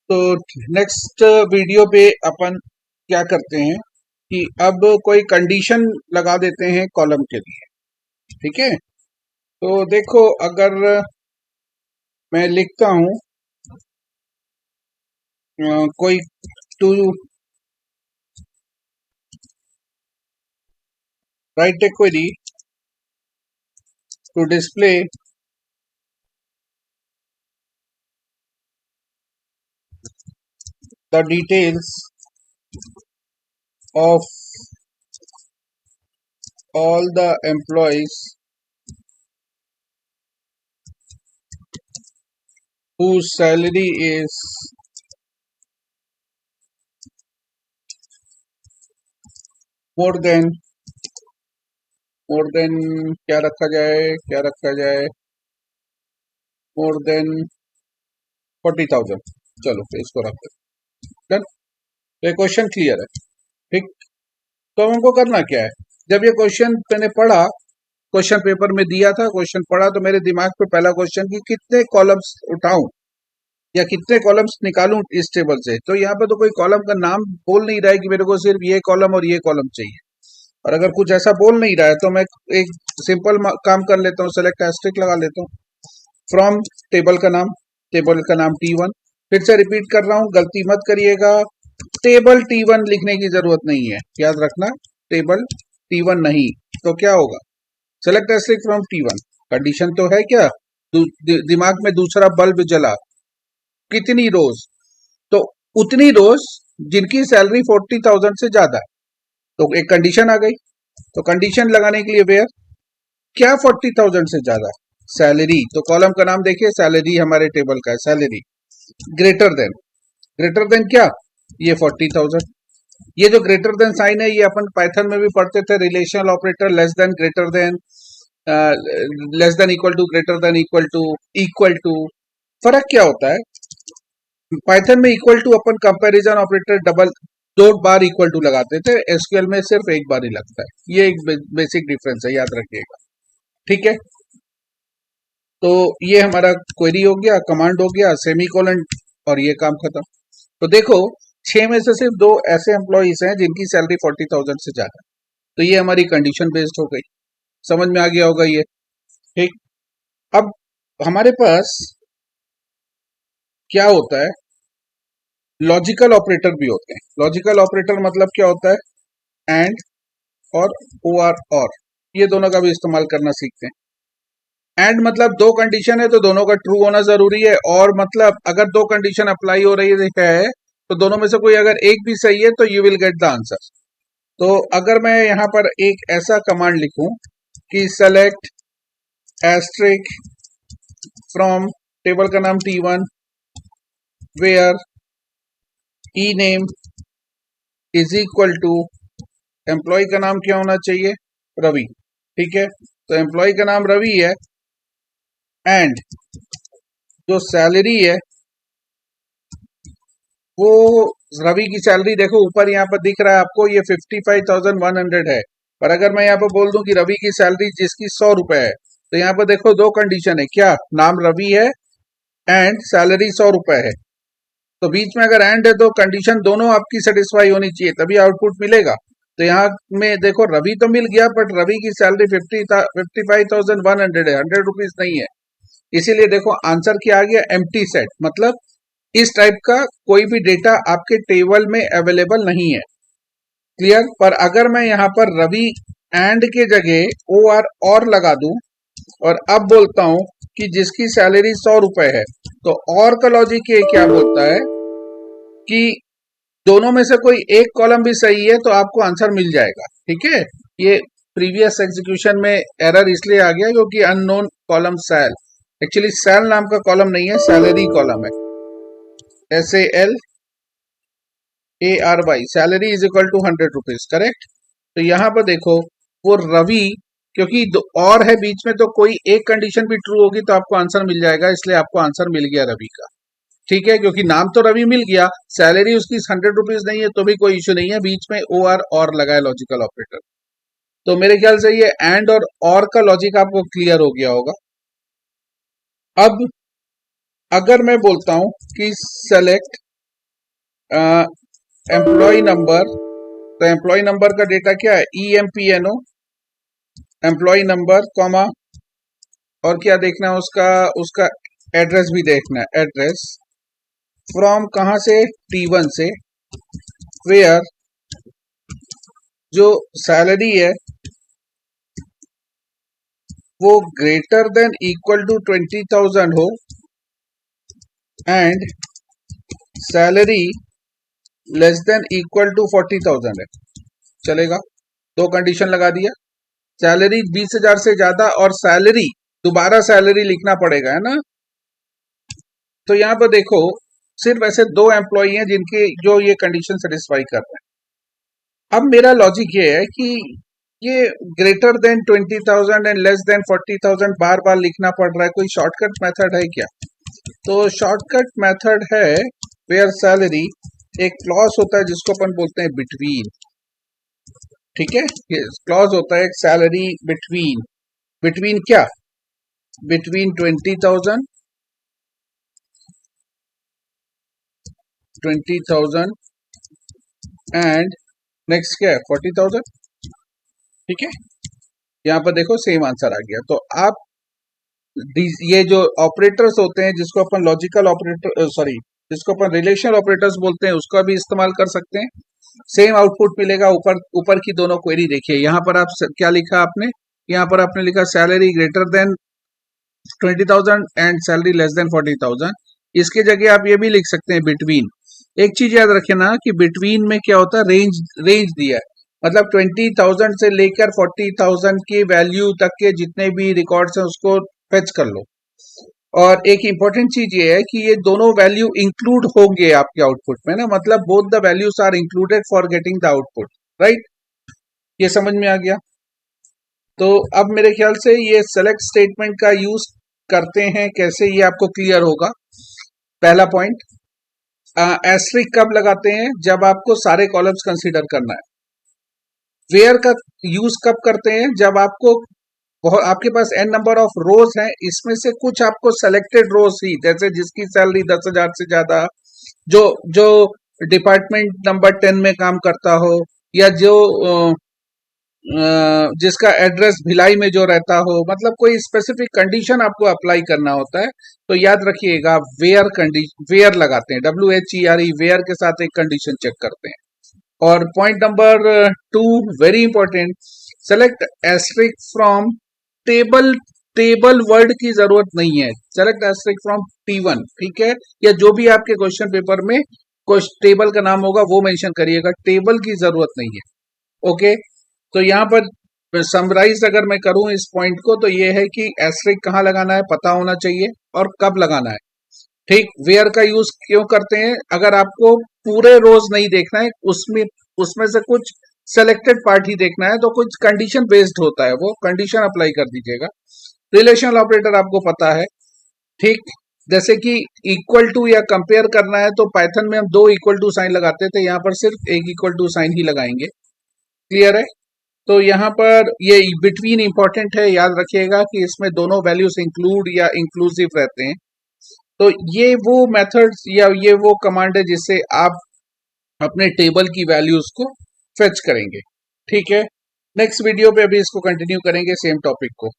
तो next video पे अपन क्या करते हैं कि अब कोई कंडीशन लगा देते हैं कॉलम के लिए। ठीक है, तो देखो अगर मैं लिखता हूं कोई to write a query to display the details of all the employees whose salary is more than क्या रखा जाए more than 40,000। चलो तो इसको रखते हैं। डन। तो ये क्वेश्चन क्लियर है। ठीक, तो हमको करना क्या है, जब ये क्वेश्चन मैंने पढ़ा, क्वेश्चन पेपर में दिया था, क्वेश्चन पढ़ा तो मेरे दिमाग पे पहला क्वेश्चन कि कितने कॉलम्स उठाऊं या कितने कॉलम्स निकालूं इस टेबल से। तो यहाँ पे तो कोई कॉलम का नाम बोल नहीं रहा है कि मेरे को सिर्फ ये कॉलम और ये कॉलम चाहिए, और अगर कुछ ऐसा बोल नहीं रहा है तो मैं एक सिंपल काम कर लेता हूँ, सेलेक्ट एस्ट्रिक लगा लेता हूँ फ्रॉम टेबल का नाम T1। फिर से रिपीट कर रहा हूँ, गलती मत करिएगा, टेबल T1 लिखने की जरूरत नहीं है, याद रखना टेबल T1 नहीं। तो क्या होगा, select asterisk from T1, condition तो है क्या, दिमाग में दूसरा बल्ब जला, कितनी रोज, तो उतनी रोज जिनकी सैलरी 40,000 से ज्यादा है। तो एक कंडीशन आ गई, तो कंडीशन लगाने के लिए वेयर क्या 40,000 से ज्यादा सैलरी, तो कॉलम का नाम देखिए, सैलरी हमारे टेबल का है, सैलरी ग्रेटर देन क्या, ये 40,000। ये जो ग्रेटर देन साइन है ये अपन पाइथन में भी पढ़ते थे, relational operator, less than, greater than, less than equal to, greater than equal to. फर्क क्या होता है, पाइथन में इक्वल टू अपन कंपैरिजन ऑपरेटर डबल 2 बार इक्वल टू लगाते थे, एसक्यूएल में सिर्फ 1 बार ही लगता है। ये एक बेसिक डिफरेंस है, याद रखिएगा। ठीक है, तो ये हमारा क्वेरी हो गया, कमांड हो गया, सेमीकोलन, और ये काम खत्म। तो देखो 6 में से सिर्फ 2 ऐसे एम्प्लॉइज हैं जिनकी सैलरी 40,000 से ज्यादा, तो ये हमारी कंडीशन बेस्ड हो गई। समझ में आ गया होगा ये। ठीक, अब हमारे पास क्या होता है, लॉजिकल ऑपरेटर भी होते हैं। लॉजिकल ऑपरेटर मतलब क्या होता है, एंड और और ये दोनों का भी इस्तेमाल करना सीखते हैं। एंड मतलब 2 कंडीशन है तो दोनों का ट्रू होना जरूरी है, और मतलब अगर 2 कंडीशन अप्लाई हो रही है तो दोनों में से कोई अगर एक भी सही है तो you will get the answer. तो अगर मैं यहाँ पर एक ऐसा कमांड लिखूं कि सेलेक्ट एस्ट्रिक फ्रॉम टेबल का नाम T1 where E name is equal to, employee का नाम क्या होना चाहिए, रवि। ठीक है, तो एम्प्लॉय का नाम रवि है, एंड जो सैलरी है वो, रवि की सैलरी देखो ऊपर यहाँ पर दिख रहा है आपको, ये 55,100 है। पर अगर मैं यहाँ पर बोल दूं कि रवि की सैलरी जिसकी 100 रुपए है, तो यहाँ पर देखो 2 कंडीशन है, क्या, नाम रवि है एंड सैलरी 100 रुपए है। तो बीच में अगर एंड है तो कंडीशन दोनों आपकी सेटिस्फाई होनी चाहिए, तभी आउटपुट मिलेगा। तो यहाँ में देखो रवि तो मिल गया, बट रवि की सैलरी 55,100 है, 100 रुपीज नहीं है। इसीलिए देखो आंसर क्या आ गया, एम्प्टी सेट, मतलब इस टाइप का कोई भी डेटा आपके टेबल में अवेलेबल नहीं है। क्लियर। पर अगर मैं यहाँ पर रवि एंड के जगह और लगा दूं, और अब बोलता हूं कि जिसकी सैलरी 100 रुपए है, तो और का लॉजिक ये क्या बोलता है कि दोनों में से कोई एक कॉलम भी सही है तो आपको आंसर मिल जाएगा। ठीक है, ये प्रीवियस एग्जीक्यूशन में एरर इसलिए आ गया क्योंकि unknown column sal, actually sal नाम का कॉलम नहीं है, सैलरी कॉलम है, SALARY, salary is equal to 100 rupees, correct. तो यहाँ पर देखो वो रवि, क्योंकि और है बीच में, तो कोई एक कंडीशन भी ट्रू होगी तो आपको आंसर मिल जाएगा, इसलिए आपको आंसर मिल गया रवि का। ठीक है, क्योंकि नाम तो रवि मिल गया, सैलरी उसकी 100 रुपीज नहीं है तो भी कोई इश्यू नहीं है, बीच में और लगा है लॉजिकल ऑपरेटर। तो मेरे ख्याल से ये एंड और का लॉजिक आपको क्लियर हो गया होगा। अब अगर मैं बोलता हूं कि सेलेक्ट एम्प्लॉय नंबर, तो एम्प्लॉय नंबर का डेटा क्या है, EMPNO एम्प्लॉय नंबर कॉमा, और क्या देखना है उसका, उसका एड्रेस भी देखना है, एड्रेस फ्रॉम कहां से, T1 से, वेयर जो सैलरी है वो ग्रेटर देन इक्वल टू 20,000 हो and salary less than equal to 40,000 है, चलेगा। दो कंडीशन लगा दिया, सैलरी 20,000 से ज्यादा और सैलरी, दोबारा सैलरी लिखना पड़ेगा, है ना। तो यहां पर देखो सिर्फ ऐसे दो एम्प्लॉई हैं जिनके जो ये कंडीशन सेटिस्फाई कर रहे हैं। अब मेरा लॉजिक ये है कि ये greater than 20,000 and less than 40,000 बार बार लिखना पड़ रहा है, कोई शॉर्टकट मेथड है क्या? तो शॉर्टकट मेथड है वेयर सैलरी, एक क्लॉज होता है जिसको अपन बोलते हैं बिटवीन, ठीक है, ये क्लॉज होता है एक सैलरी बिटवीन, बिटवीन क्या, बिटवीन 20,000 एंड नेक्स्ट क्या है 40,000, ठीक है। यहाँ पर देखो सेम आंसर आ गया। तो आप ये जो ऑपरेटर्स होते हैं जिसको अपन लॉजिकल ऑपरेटर सॉरी जिसको अपन रिलेशनल ऑपरेटर्स बोलते हैं उसका भी इस्तेमाल कर सकते हैं, सेम आउटपुट मिलेगा। ऊपर ऊपर की दोनों क्वेरी देखिए, यहाँ पर आप क्या लिखा आपने, यहाँ पर आपने लिखा salary greater than 20,000 and salary less then 40,000, इसके जगह आप ये भी लिख सकते हैं बिटवीन। एक चीज याद रखें ना कि बिटवीन में क्या होता है, रेंज, रेंज दिया है, मतलब 20,000 से लेकर 40,000 की वैल्यू तक के जितने भी रिकॉर्ड्स हैं उसको फेच कर लो। और एक इंपॉर्टेंट चीज ये है कि ये दोनों वैल्यू इंक्लूड होंगे आपके आउटपुट में ना, मतलब both the values are included for getting the output, right. ये समझ में आ गया। तो अब मेरे ख्याल से ये सेलेक्ट स्टेटमेंट का यूज करते हैं कैसे, ये आपको क्लियर होगा। पहला पॉइंट, एस्ट्रिक कब लगाते हैं, जब आपको सारे कॉलम्स कंसीडर करना है। वेयर का यूज कब करते हैं, जब आपको बहुत, आपके पास n नंबर ऑफ रोज हैं, इसमें से कुछ आपको सेलेक्टेड रोज ही, जैसे जिसकी सैलरी 10,000 से ज्यादा, जो जो डिपार्टमेंट नंबर 10 में काम करता हो, या जो जिसका एड्रेस भिलाई में जो रहता हो, मतलब कोई स्पेसिफिक कंडीशन आपको अप्लाई करना होता है, तो याद रखिएगा वेयर कंडीशन, वेयर लगाते हैं, WHERE, वेयर के साथ एक कंडीशन चेक करते हैं। और point number 2 very important, select asterisk from table, table word की जरूरत नहीं है, सेलेक्ट एस्ट्रिक फ्रॉम T1, ठीक है, या जो भी आपके क्वेश्चन पेपर में कुछ टेबल का नाम होगा वो मेंशन करिएगा, टेबल की जरूरत नहीं है, ओके। तो यहाँ पर समराइज अगर मैं करूं इस पॉइंट को, तो ये है कि एस्ट्रिक कहाँ लगाना है पता होना चाहिए और कब लगाना है, ठीक। वेयर का यूज क्यों करते हैं, अगर आपको पूरे रोज नहीं देखना है, उसमें उसमें से कुछ सेलेक्टेड पार्ट ही देखना है, तो कुछ कंडीशन बेस्ड होता है, वो कंडीशन अप्लाई कर दीजिएगा। रिलेशनल ऑपरेटर आपको पता है, ठीक, जैसे कि इक्वल टू या कंपेयर करना है तो पाइथन में हम दो इक्वल टू साइन लगाते थे, यहाँ पर सिर्फ एक इक्वल टू साइन ही लगाएंगे, क्लियर है। तो यहाँ पर ये बिटवीन इंपॉर्टेंट है, याद रखिएगा कि इसमें दोनों वैल्यूज इंक्लूड या इंक्लूसिव रहते हैं। तो ये वो मेथड्स या ये वो कमांड है जिससे आप अपने टेबल की वैल्यूज को फेच करेंगे, ठीक है। नेक्स्ट वीडियो पे अभी इसको कंटिन्यू करेंगे सेम टॉपिक को।